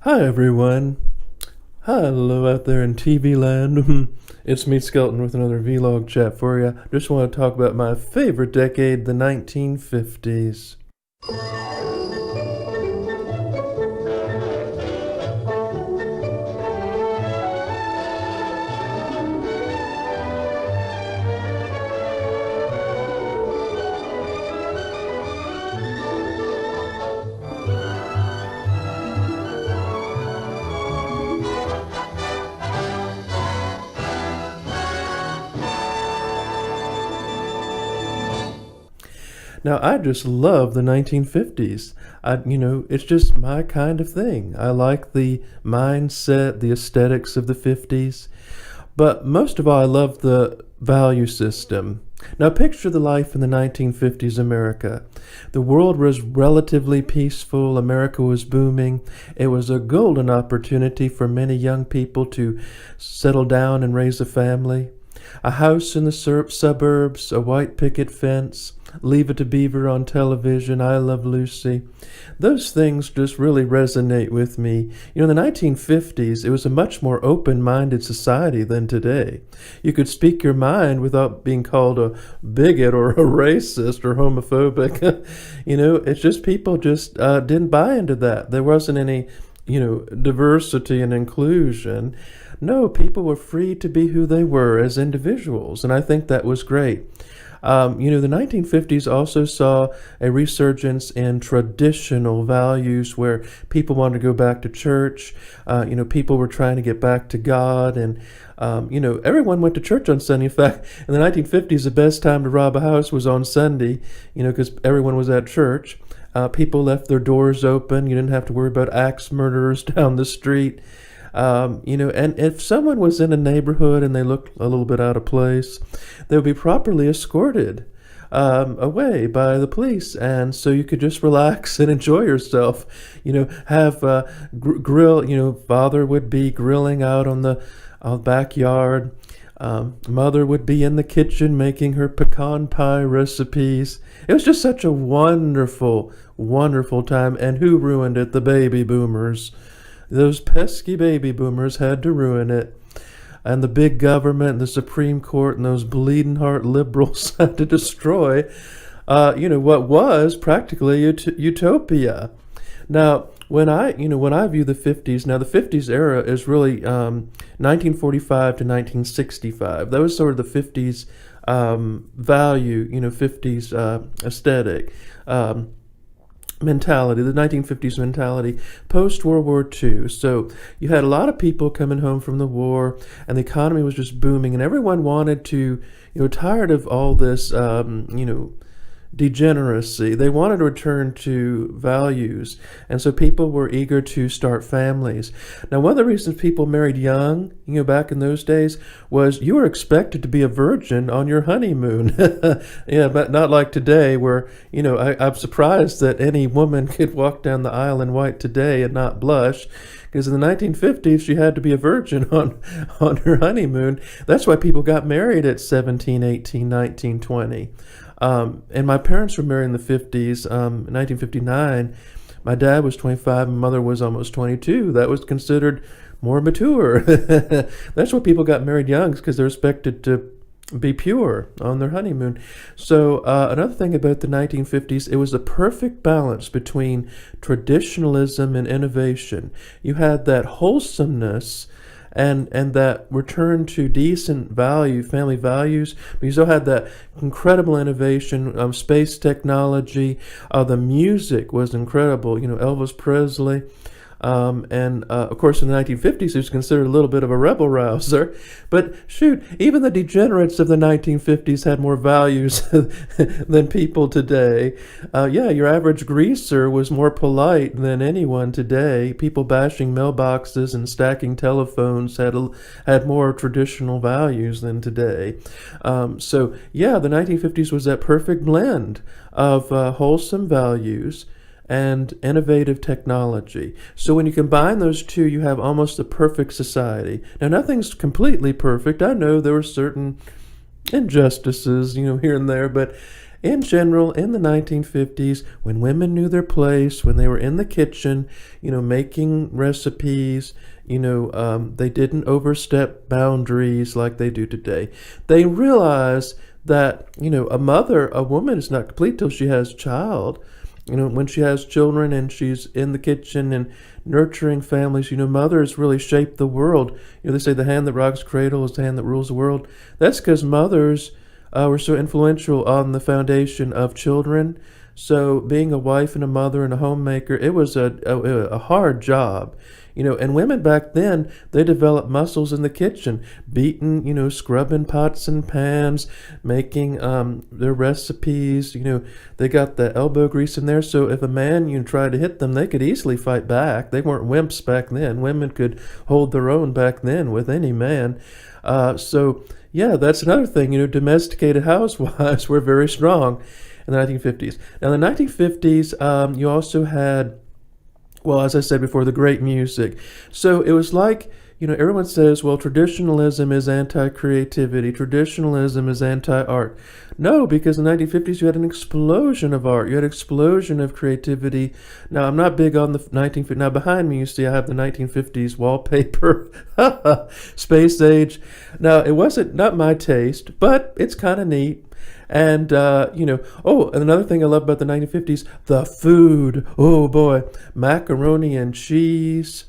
Hi everyone. Hello out there in TV land. It's me, Skelton, with another vlog chat for you. Just want to talk about my favorite decade, the 1950s. Now, I just love the 1950s. It's just my kind of thing. I like the mindset, the aesthetics of the 50s. But most of all, I love the value system. Now, picture the life in the 1950s America. The world was relatively peaceful. America was booming. It was a golden opportunity for many young people to settle down and raise a family. A house in the suburbs, a white picket fence, Leave It to Beaver on television, I Love Lucy. Those things just really resonate with me. In the 1950s, it was a much more open-minded society than today. You could speak your mind without being called a bigot or a racist or homophobic. It's just people just didn't buy into that. There wasn't any, diversity and inclusion. No, people were free to be who they were as individuals, and I think that was great. The 1950s also saw a resurgence in traditional values where people wanted to go back to church. People were trying to get back to God, and everyone went to church on Sunday. In fact, in the 1950s, the best time to rob a house was on Sunday, because everyone was at church. People left their doors open. You didn't have to worry about axe murderers down the street. And if someone was in a neighborhood and they looked a little bit out of place, they would be properly escorted away by the police, and so you could just relax and enjoy yourself. Have grill. Father would be grilling out on the backyard. Mother would be in the kitchen making her pecan pie recipes. It was just such a wonderful, wonderful time. And who ruined it? The baby boomers. Those pesky baby boomers had to ruin it. And the big government and the Supreme Court and those bleeding heart liberals had to destroy, what was practically utopia. Now, when I view the 50s, now the 50s era is really 1945 to 1965. That was sort of the 50s value, 50s aesthetic. Mentality, the 1950s mentality, post-World War II. So you had a lot of people coming home from the war, and the economy was just booming, and everyone wanted to, tired of all this, degeneracy. They wanted to return to values, and so people were eager to start families. Now, one of the reasons people married young, back in those days, was you were expected to be a virgin on your honeymoon. Yeah, but not like today, where I'm surprised that any woman could walk down the aisle in white today and not blush. Because in the 1950s, you had to be a virgin on her honeymoon. That's why people got married at 17, 18, 19, 20. And my parents were married in the 50s. In 1959, my dad was 25 and mother was almost 22. That was considered more mature. That's why people got married young, because they're expected to be pure on their honeymoon. So another thing about the 1950s, it was a perfect balance between traditionalism and innovation. You had that wholesomeness and that return to decent value, family values, but you still had that incredible innovation, space technology. The music was incredible. Elvis Presley. Of course, in the 1950s, he was considered a little bit of a rebel rouser. But shoot, even the degenerates of the 1950s had more values than people today. Your average greaser was more polite than anyone today. People bashing mailboxes and stacking telephones had more traditional values than today. The 1950s was that perfect blend of wholesome values and innovative technology. So when you combine those two, you have almost a perfect society. Now, nothing's completely perfect. I know there were certain injustices, here and there, but in general, in the 1950s, when women knew their place, when they were in the kitchen, making recipes, they didn't overstep boundaries like they do today. They realized that, a woman is not complete till she has a child. When she has children and she's in the kitchen and nurturing families, mothers really shape the world. They say the hand that rocks the cradle is the hand that rules the world. That's because mothers were so influential on the foundation of children. So being a wife and a mother and a homemaker, it was a hard job. And women back then, they developed muscles in the kitchen, beating, scrubbing pots and pans, making their recipes. They got the elbow grease in there. So if a man, tried to hit them, they could easily fight back. They weren't wimps back then. Women could hold their own back then with any man. Yeah, that's another thing. Domesticated housewives were very strong in the 1950s. Now, in the 1950s, you also had, well, as I said before, the great music. So it was like, everyone says, well, traditionalism is anti-creativity. Traditionalism is anti-art. No, because in the 1950s, you had an explosion of art. You had an explosion of creativity. Now, I'm not big on the 1950s. Now, behind me, you see I have the 1950s wallpaper. Space Age. Now, it wasn't not my taste, but it's kind of neat. And, and another thing I love about the 1950s, the food. Oh, boy. Macaroni and cheese.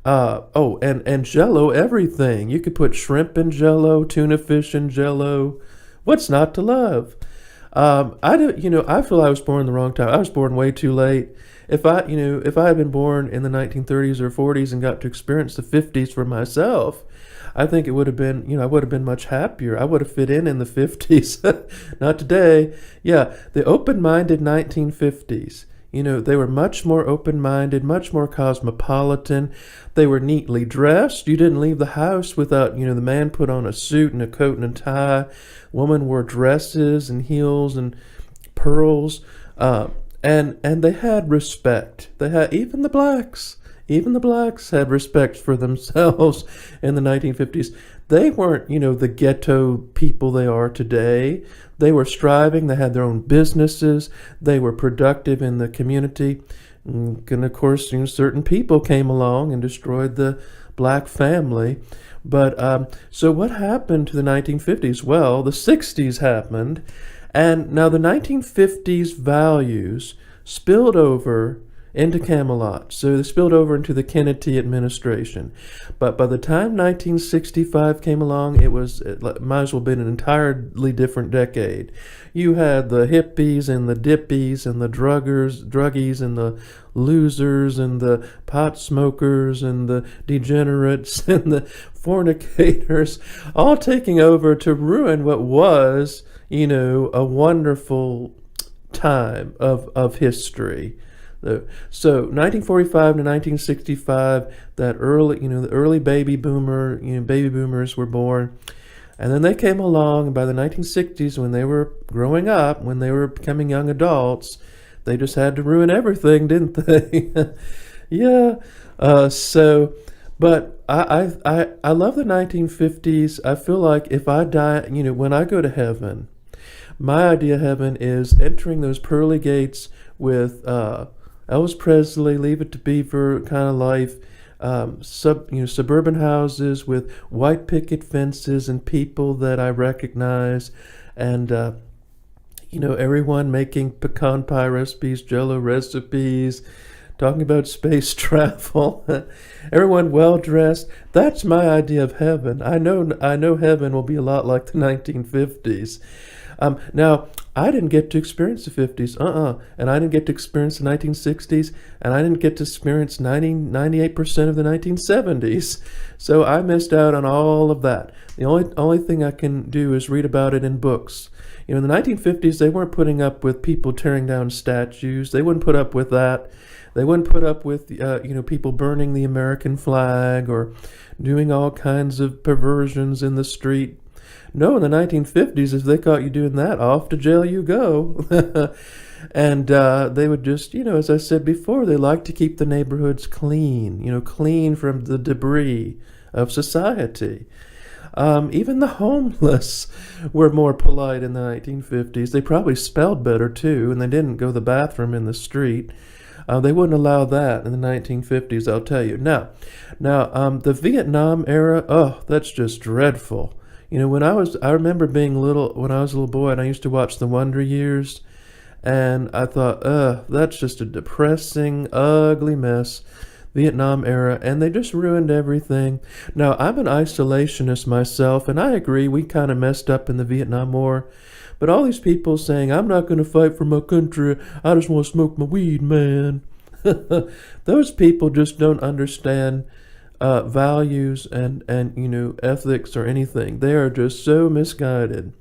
And Jell-O, everything. You could put shrimp in Jell-O, tuna fish in Jell-O. What's not to love? I feel I was born in the wrong time. I was born way too late. If I had been born in the 1930s or 40s and got to experience the 50s for myself, I think it would have been, I would have been much happier. I would have fit in the 50s. Not today. Yeah, the open-minded 1950s. They were much more open-minded, much more cosmopolitan. They were neatly dressed. You didn't leave the house without, the man put on a suit and a coat and a tie. Woman wore dresses and heels and pearls. And they had respect. They had, even the blacks had respect for themselves in the 1950s. They weren't, the ghetto people they are today. They were striving. They had their own businesses. They were productive in the community. And of course, certain people came along and destroyed the black family. But so what happened to the 1950s? Well, the 60s happened. And now the 1950s values spilled over into Camelot. So they spilled over into the Kennedy administration. But by the time 1965 came along, it might as well have been an entirely different decade. You had the hippies and the dippies and the druggies and the losers and the pot smokers and the degenerates and the fornicators all taking over to ruin what was, a wonderful time of history. So 1945 to 1965, that early, the early baby boomers were born. And then they came along, and by the 1960s, when they were growing up, when they were becoming young adults, they just had to ruin everything, didn't they? Yeah. But I love the 1950s. I feel like if I die, when I go to heaven, my idea of heaven is entering those pearly gates with Elvis Presley, Leave It to Beaver kind of life, suburban houses with white picket fences and people that I recognize, and everyone making pecan pie recipes, Jell-O recipes, talking about space travel, everyone well dressed. That's my idea of heaven. I know heaven will be a lot like the 1950s. Now, I didn't get to experience the 50s, and I didn't get to experience the 1960s, and I didn't get to experience 98% of the 1970s. So I missed out on all of that. The only thing I can do is read about it in books. In the 1950s, they weren't putting up with people tearing down statues. They wouldn't put up with that. They wouldn't put up with, people burning the American flag or doing all kinds of perversions in the street. No, in the 1950s, if they caught you doing that, off to jail you go. And they would just, as I said before, they like to keep the neighborhoods clean, clean from the debris of society. Even the homeless were more polite in the 1950s. They probably spelled better too, and they didn't go to the bathroom in the street. They wouldn't allow that in the 1950s, I'll tell you. Now, the Vietnam era, oh, that's just dreadful. I remember being little, when I was a little boy, and I used to watch The Wonder Years, and I thought, that's just a depressing, ugly mess. Vietnam era, and they just ruined everything. Now, I'm an isolationist myself, and I agree we kind of messed up in the Vietnam War. But all these people saying, I'm not going to fight for my country, I just want to smoke my weed, man. Those people just don't understand values and ethics or anything. They are just so misguided.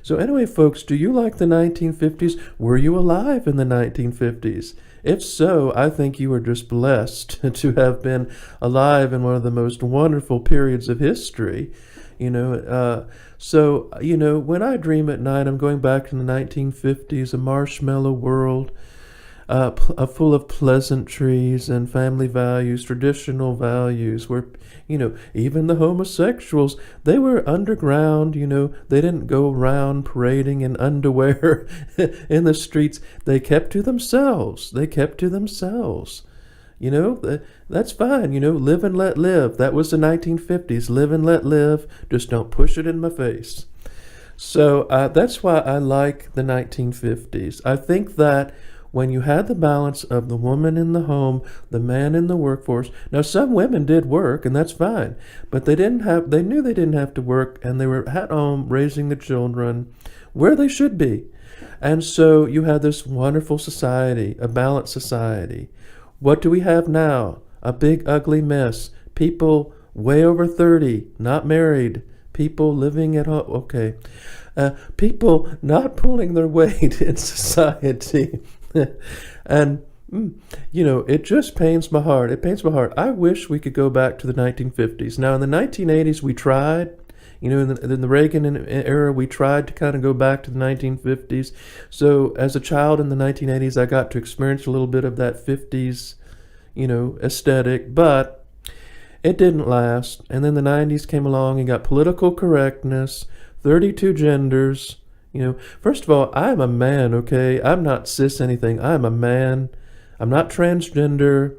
So anyway, folks, do you like the 1950s? Were you alive in the 1950s? If so, I think you are just blessed to have been alive in one of the most wonderful periods of history. When I dream at night, I'm going back to the 1950s, a marshmallow world, full of pleasantries and family values, traditional values, where, even the homosexuals, they were underground, they didn't go around parading in underwear in the streets. They kept to themselves. That's fine, live and let live. That was the 1950s, live and let live, just don't push it in my face. So that's why I like the 1950s. I think that when you had the balance of the woman in the home, the man in the workforce. Now, some women did work, and that's fine, but they knew they didn't have to work, and they were at home raising the children where they should be. And so you had this wonderful society, a balanced society. What do we have now? A big, ugly mess. People way over 30, not married. People living at home. Okay. People not pulling their weight in society. And, it just pains my heart. It pains my heart. I wish we could go back to the 1950s. Now, in the 1980s, we tried. In the Reagan era, we tried to kind of go back to the 1950s. So as a child in the 1980s, I got to experience a little bit of that 50s, aesthetic, but it didn't last. And then the 90s came along and got political correctness, 32 genders. First of all, I'm a man, okay? I'm not cis anything. I'm a man. I'm not transgender.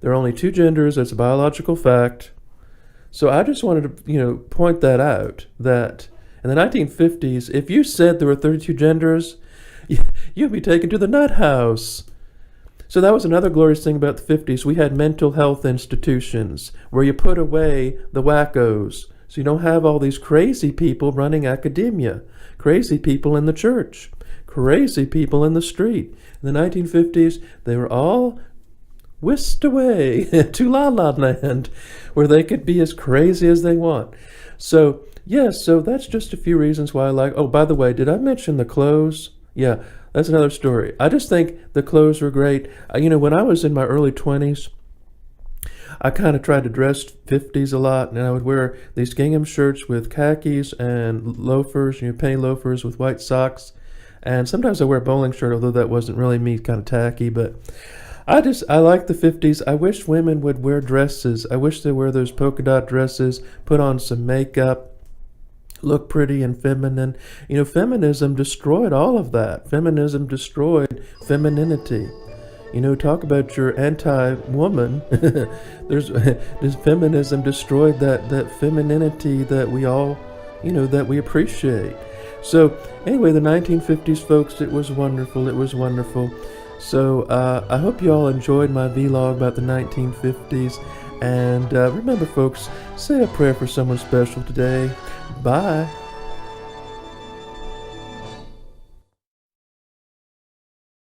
There are only two genders. That's a biological fact. So I just wanted to, point that out, that in the 1950s, if you said there were 32 genders, you'd be taken to the nut house. So that was another glorious thing about the 50s. We had mental health institutions where you put away the wackos. So you don't have all these crazy people running academia, crazy people in the church, crazy people in the street. In the 1950s, they were all whisked away to La La Land, where they could be as crazy as they want. So, so that's just a few reasons why I like... Oh, by the way, did I mention the clothes? Yeah, that's another story. I just think the clothes were great. When I was in my early 20s, I kind of tried to dress 50s a lot, and I would wear these gingham shirts with khakis and loafers, penny loafers with white socks. And sometimes I wear a bowling shirt, although that wasn't really me, kind of tacky, but... I like the 50s. I wish women would wear dresses. I wish they wear those polka dot dresses, put on some makeup, look pretty and feminine. Feminism destroyed all of that. Feminism destroyed femininity. Talk about your anti-woman. This feminism destroyed that femininity that we all, that we appreciate. So anyway, the 1950s, folks, it was wonderful. It was wonderful. So I hope you all enjoyed my vlog about the 1950s. And remember, folks, say a prayer for someone special today. Bye.